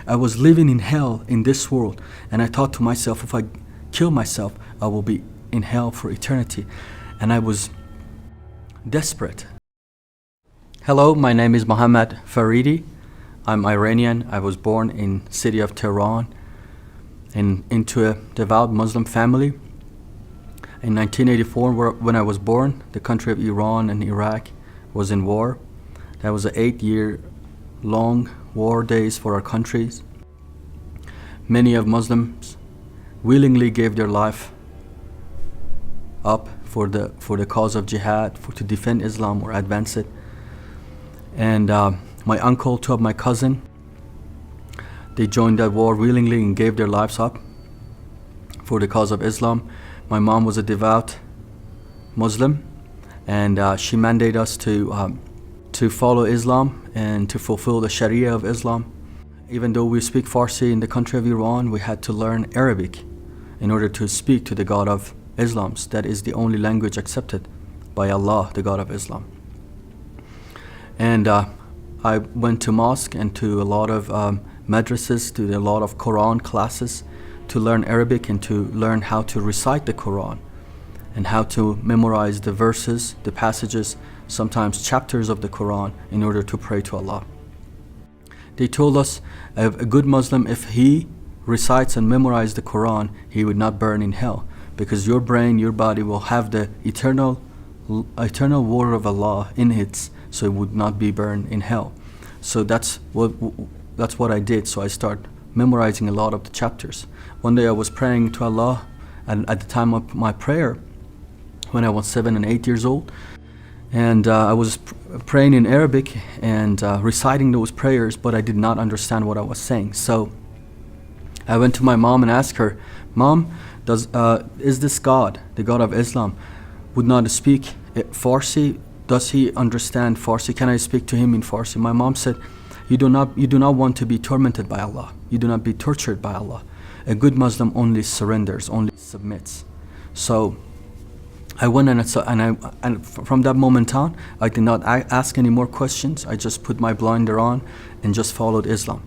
I was living in hell in this world, and I thought to myself, if I kill myself, I will be in hell for eternity. And I was desperate. Hello, my name is Mohammad Faridi. I'm Iranian. I was born in city of Tehran into a devout Muslim family. In 1984, when I was born, the country of Iran and Iraq was in war. That was an 8-year-long war days for our countries. Many of Muslims willingly gave their life up for the cause of jihad, to defend Islam or advance it. And my uncle, two of my cousin, they joined that war willingly and gave their lives up for the cause of Islam. My mom was a devout Muslim, and she mandated us to follow Islam and to fulfill the Sharia of Islam. Even though we speak Farsi in the country of Iran, we had to learn Arabic in order to speak to the God of Islam. That is the only language accepted by Allah, the God of Islam. And I went to mosque and to a lot of madrasas, to a lot of Quran classes, to learn Arabic and to learn how to recite the Quran and how to memorize the verses, the passages, sometimes chapters of the Quran in order to pray to Allah. They told us a good Muslim, if he recites and memorizes the Quran, he would not burn in hell, because your brain, your body will have the eternal word of Allah in it, so it would not be burned in hell. So that's what I did. So I started memorizing a lot of the chapters. One day I was praying to Allah, and at the time of my prayer, when I was 7 and 8 years old, and I was praying in Arabic and reciting those prayers, but I did not understand what I was saying. So I went to my mom and asked her, Mom, is this God, the God of Islam, would not speak Farsi? Does he understand Farsi? Can I speak to him in Farsi? My mom said, you do not want to be tormented by Allah. You do not be tortured by Allah. A good Muslim only surrenders, only submits. So I went and from that moment on, I did not ask any more questions. I just put my blinder on and just followed Islam.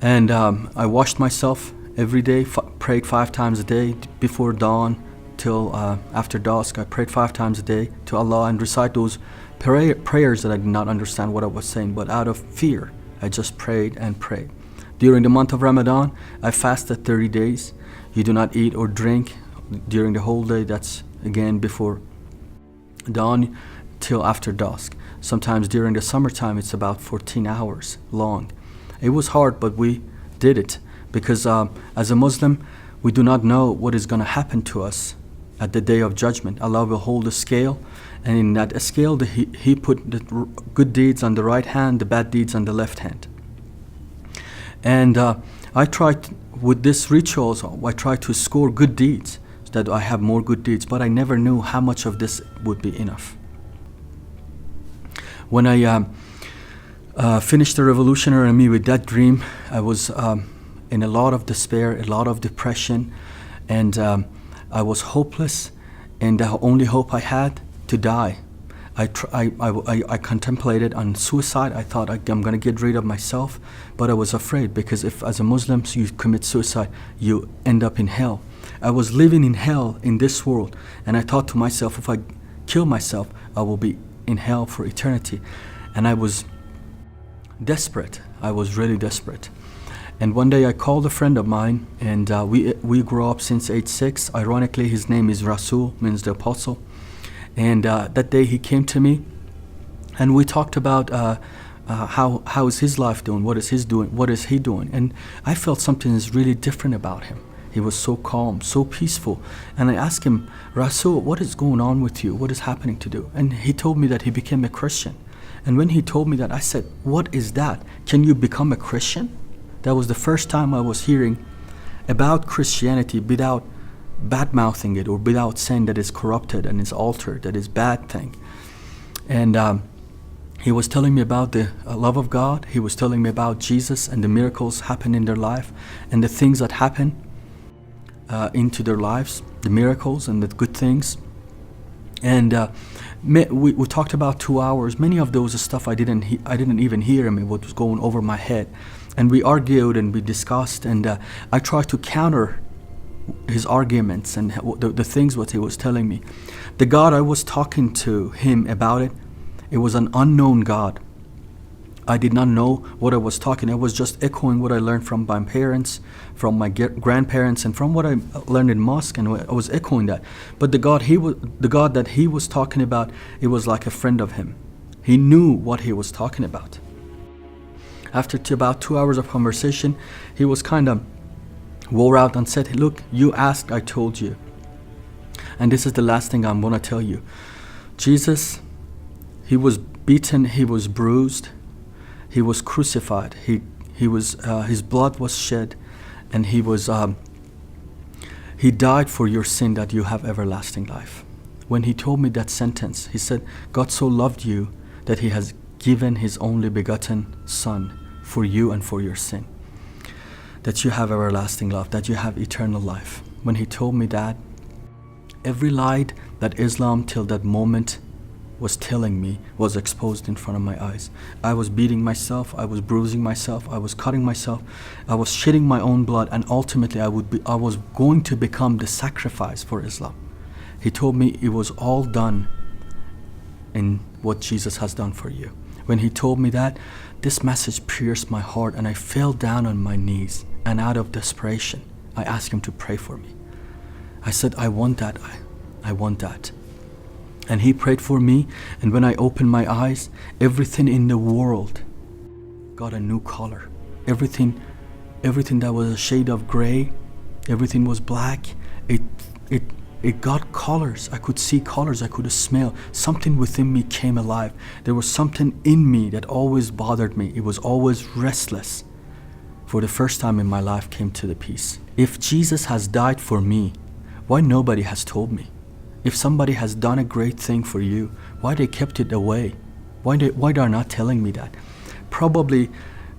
And I washed myself every day, prayed 5 times a day before dawn till after dusk. I prayed 5 times a day to Allah and recite those prayers that I did not understand what I was saying, but out of fear, I just prayed and prayed. During the month of Ramadan, I fasted 30 days. You do not eat or drink during the whole day. That's again before dawn till after dusk. Sometimes during the summertime, it's about 14 hours long. It was hard, but we did it because as a Muslim, we do not know what is going to happen to us at the day of judgment. Allah will hold a scale, and in that scale, He put the good deeds on the right hand, the bad deeds on the left hand. And I tried with these rituals, I tried to score good deeds, so that I have more good deeds, but I never knew how much of this would be enough. When I finished the Revolutionary Army with that dream, I was in a lot of despair, a lot of depression, and I was hopeless, and the only hope I had to die. I contemplated on suicide. I thought I'm going to get rid of myself, but I was afraid, because if as a Muslim you commit suicide, you end up in hell. I was living in hell in this world, and I thought to myself, if I kill myself, I will be in hell for eternity. And I was desperate. I was really desperate. And one day I called a friend of mine, and we grew up since age 6. Ironically, his name is Rasul, means the apostle. And that day he came to me, and we talked about how is his life doing, what is he doing. And I felt something is really different about him. He was so calm, so peaceful. And I asked him, Rasul, what is going on with you? What is happening to you? And he told me that he became a Christian. And when he told me that, I said, what is that? Can you become a Christian? That was the first time I was hearing about Christianity without bad-mouthing it, or without saying that it's corrupted and it's altered, that it's bad thing. And he was telling me about the love of God. He was telling me about Jesus and the miracles happen in their life, and the things that happen into their lives, the miracles and the good things. And we talked about 2 hours. Many of those stuff I didn't even hear him. It was going over my head. And we argued and we discussed, and I tried to counter his arguments and the things what he was telling me. The God I was talking to him about it was an unknown God. I did not know what I was talking. I was just echoing what I learned from my parents, from my grandparents, and from what I learned in mosque, and I was echoing that. But the God that he was talking about, it was like a friend of him. He knew what he was talking about. After about 2 hours of conversation, he was kind of wore out and said, look, you asked, I told you. And this is the last thing I'm going to tell you. Jesus, he was beaten, he was bruised, he was crucified, he was his blood was shed, and he died for your sin that you have everlasting life. When he told me that sentence, he said, God so loved you that he has given his only begotten Son for you and for your sin, that you have everlasting love, that you have eternal life. When he told me that, every lie that Islam till that moment was telling me was exposed in front of my eyes. I was beating myself, I was bruising myself, I was cutting myself, I was shedding my own blood, and ultimately I was going to become the sacrifice for Islam. He told me it was all done in what Jesus has done for you. When he told me that, this message pierced my heart, and I fell down on my knees, and out of desperation I asked him to pray for me. I said, I want that, I want that. And he prayed for me, and when I opened my eyes, everything in the world got a new color. Everything that was a shade of gray, everything was black, it got colors. I could see colors, I could smell. Something within me came alive. There was something in me that always bothered me. It was always restless. For the first time in my life came to the peace. If Jesus has died for me, why nobody has told me? If somebody has done a great thing for you, why they kept it away? Why they are not telling me that? Probably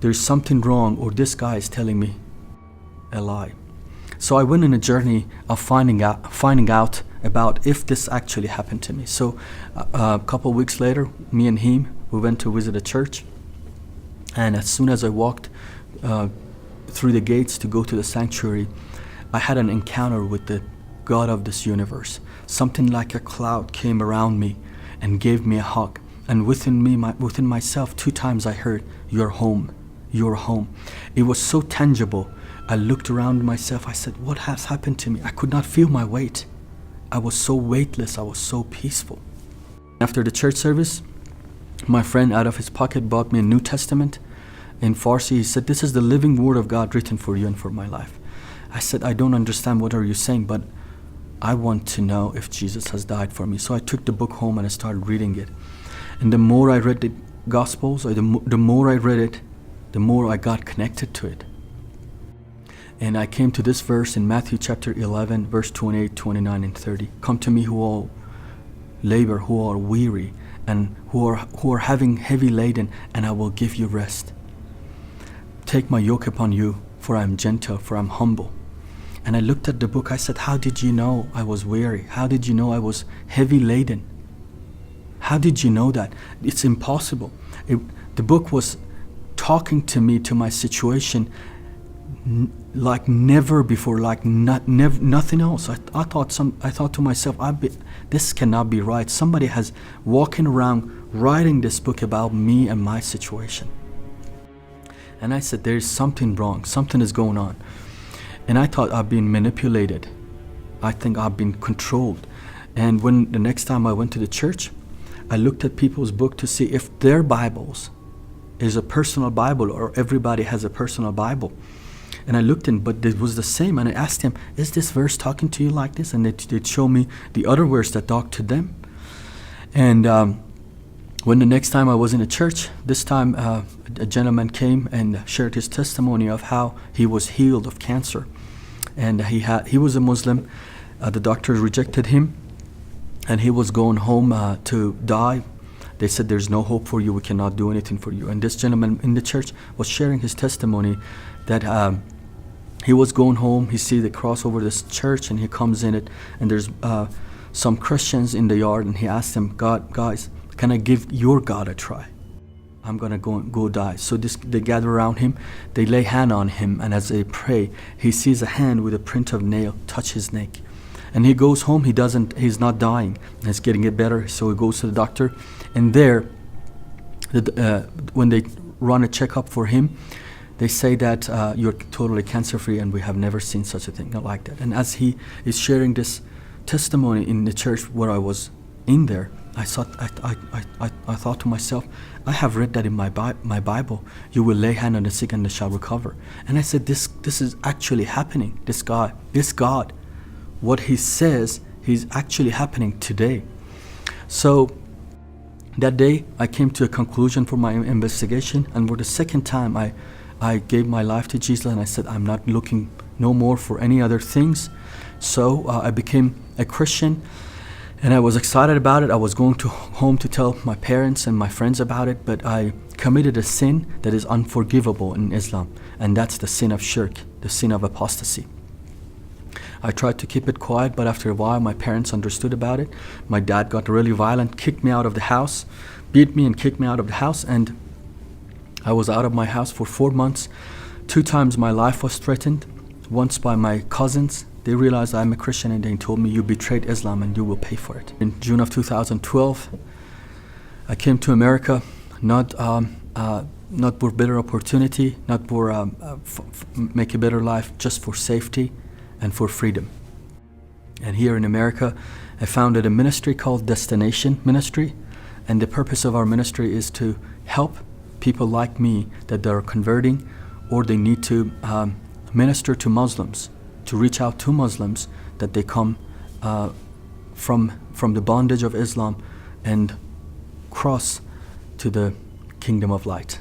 there's something wrong, or this guy is telling me a lie. So I went on a journey of finding out about if this actually happened to me. So a couple of weeks later, me and him, we went to visit a church. And as soon as I walked through the gates to go to the sanctuary, I had an encounter with the God of this universe. Something like a cloud came around me and gave me a hug. And within myself, 2 times I heard, "You're home, you're home." It was so tangible. I looked around myself. I said, what has happened to me? I could not feel my weight. I was so weightless. I was so peaceful. After the church service, my friend out of his pocket bought me a New Testament in Farsi. He said, this is the living word of God written for you and for my life. I said, I don't understand what are you saying, but I want to know if Jesus has died for me. So I took the book home and I started reading it. And the more I read the Gospels, or the more I read it, the more I got connected to it. And I came to this verse in Matthew chapter 11, verse 28, 29, and 30. Come to me who all labor, who are weary, and who are having heavy laden, and I will give you rest. Take my yoke upon you, for I am gentle, for I am humble. And I looked at the book. I said, how did you know I was weary? How did you know I was heavy laden? How did you know that? It's impossible. The book was talking to me, to my situation, like never before, like nothing else. I thought to myself, this cannot be right. Somebody has walking around writing this book about me and my situation. And I said, there is something wrong. Something is going on. And I thought I've been manipulated. I think I've been controlled. And when the next time I went to the church, I looked at people's book to see if their Bibles is a personal Bible, or everybody has a personal Bible. And I looked in, but it was the same. And I asked him, is this verse talking to you like this? And they'd show me the other verse that talked to them. And when the next time I was in a church, this time a gentleman came and shared his testimony of how he was healed of cancer. And he was a Muslim. The doctors rejected him, and he was going home to die. They said, there's no hope for you. We cannot do anything for you. And this gentleman in the church was sharing his testimony that he was going home. He see the cross over this church, and he comes in it, and there's some Christians in the yard, and he asked them, guys, can I give your God a try? I'm gonna go die. So they gather around him, they lay hand on him, and as they pray, he sees a hand with a print of nail touch his neck. And he goes home, he's not dying, he's getting it better, so he goes to the doctor, and there, when they run a checkup for him, they say that you're totally cancer-free, and we have never seen such a thing, not like that. And as he is sharing this testimony in the church where I was in there, I thought to myself, I have read that in my Bible, you will lay hand on the sick and they shall recover. And I said, this is actually happening. This God, what he says, he's actually happening today. So that day, I came to a conclusion for my investigation, and for the second time, I gave my life to Jesus, and I said, I'm not looking no more for any other things. So I became a Christian, and I was excited about it. I was going home to tell my parents and my friends about it, but I committed a sin that is unforgivable in Islam, and that's the sin of shirk, the sin of apostasy. I tried to keep it quiet, but after a while my parents understood about it. My dad got really violent, kicked me out of the house, beat me and kicked me out of the house, and I was out of my house for 4 months. 2 times my life was threatened, once by my cousins. They realized I'm a Christian and they told me, you betrayed Islam and you will pay for it. In June of 2012, I came to America, not for better opportunity, not for make a better life, just for safety and for freedom. And here in America, I founded a ministry called Destination Ministry, and the purpose of our ministry is to help people like me that are converting, or they need to minister to Muslims, to reach out to Muslims that they come from the bondage of Islam and cross to the kingdom of light.